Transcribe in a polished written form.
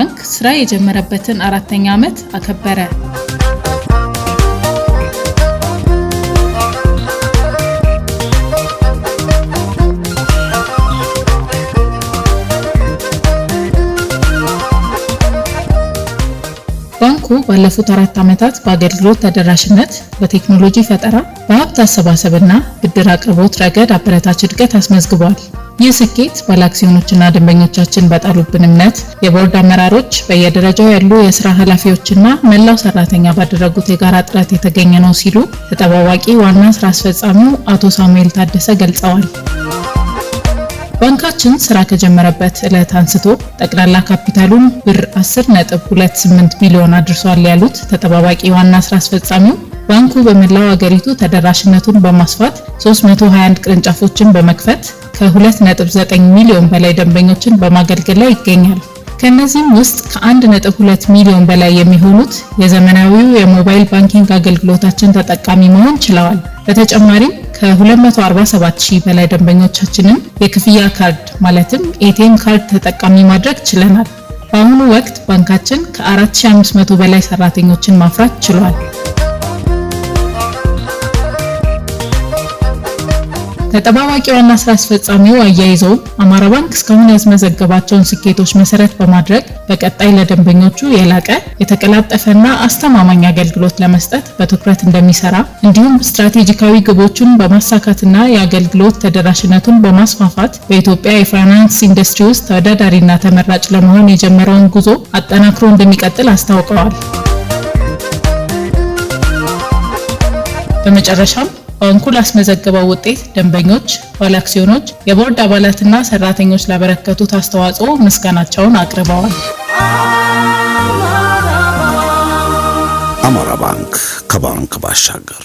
ባንክ ስራ የጀመረበትን 4ኛ ዓመት አከበረ። ባንኩ ባለፉት 4 ዓመታት በአገልግሎት ተደራሽነት፣ በቴክኖሎጂ ፈጠራ፣ በሀብት አሰባሰብና ብድር አቅርቦት ረገድ አበረታች እድገት አስመዝግቧል። ይህ ስኬት ባለአክሲዮኖችና ደንበኞቻችን በጣሉብን እምነት፣ የቦርድ አመራሮች፣ በየደረጃው ያሉ የስራ ኃላፊዎችና መላው ሰራተኛ ባደረጉት የጋራ ጥረት የተገኘ ነው ሲሉ ተጠባባቂ ዋና ስራ አስፈጻሚው አቶ ሳሙኤል ታደሰ ገልጸዋል። ባንካችን ስራ ከጀመረበት ዕለት አንስቶ ጠቅላላ ካፒታሉን ብር 10.28 ቢሊዮን አድርሷል ያሉት ተጠባባቂ ዋና ስራ አስፈጻሚው ባንኩ በመላው ሀገሪቱ ተደራሽነቱን በማስፋት 321 ቅርንጫፎችን በመክፈት ከ2.9 ሚሊዮን በላይ ደንበኞችን በማገልገል ላይ ይገኛል። ከነዚህም ውስጥ ከ1.2 ሚሊዮን በላይ የሚሆኑት የዘመናዊው የሞባይል ባንኪንግ አገልግሎታችን ተጠቃሚ መሆን ችለዋል። በተጨማሪም ከ247,000 በላይ ደንበኞቻችንን የክፍያ ካርድ ማለትም ኤቲኤም ካርድ ተጠቃሚ ማድረግ ችለናል። በአሁኑ ወቅት ባንካችን ከ4500 በላይ ሰራተኞችን ማፍራት ችሏል። ተጠባባቂ ዋና ስራ አስፈጻሚው አያይዘው አማራ ባንክ እስካሁን ያስመዘገባቸውን ስኬቶች መሰረት በማድረግ በቀጣይ ለደንበኞቹ የላቀ የተቀላጠፈና አስተማማኝ አገልግሎት ለመስጠት በትኩረት እንደሚሰራ እንዲሁም ስትራቴጂካዊ ግቦችን በማሳካትና የአገልግሎት ተደራሽነቱን በማስፋፋት በኢትዮጵያ የፋይናንስ ኢንዱስትሪ ውስጥ ተወዳዳሪና ተመራጭ ለመሆን የጀመረውን ጉዞ አጠናክሮ እንደሚቀጥል አስታውቀዋል። በመጨረሻም ባንኩ ላስመዘገበው ውጤት ደንበኞች፣ ባለአክሲዮኖች፣ የቦርድ አባላትና ሰራተኞች ላበረከቱት አስተዋጽኦ ምስጋናቸውን አቅርበዋል። አማራ ባንክ ከባንክ ባሻገር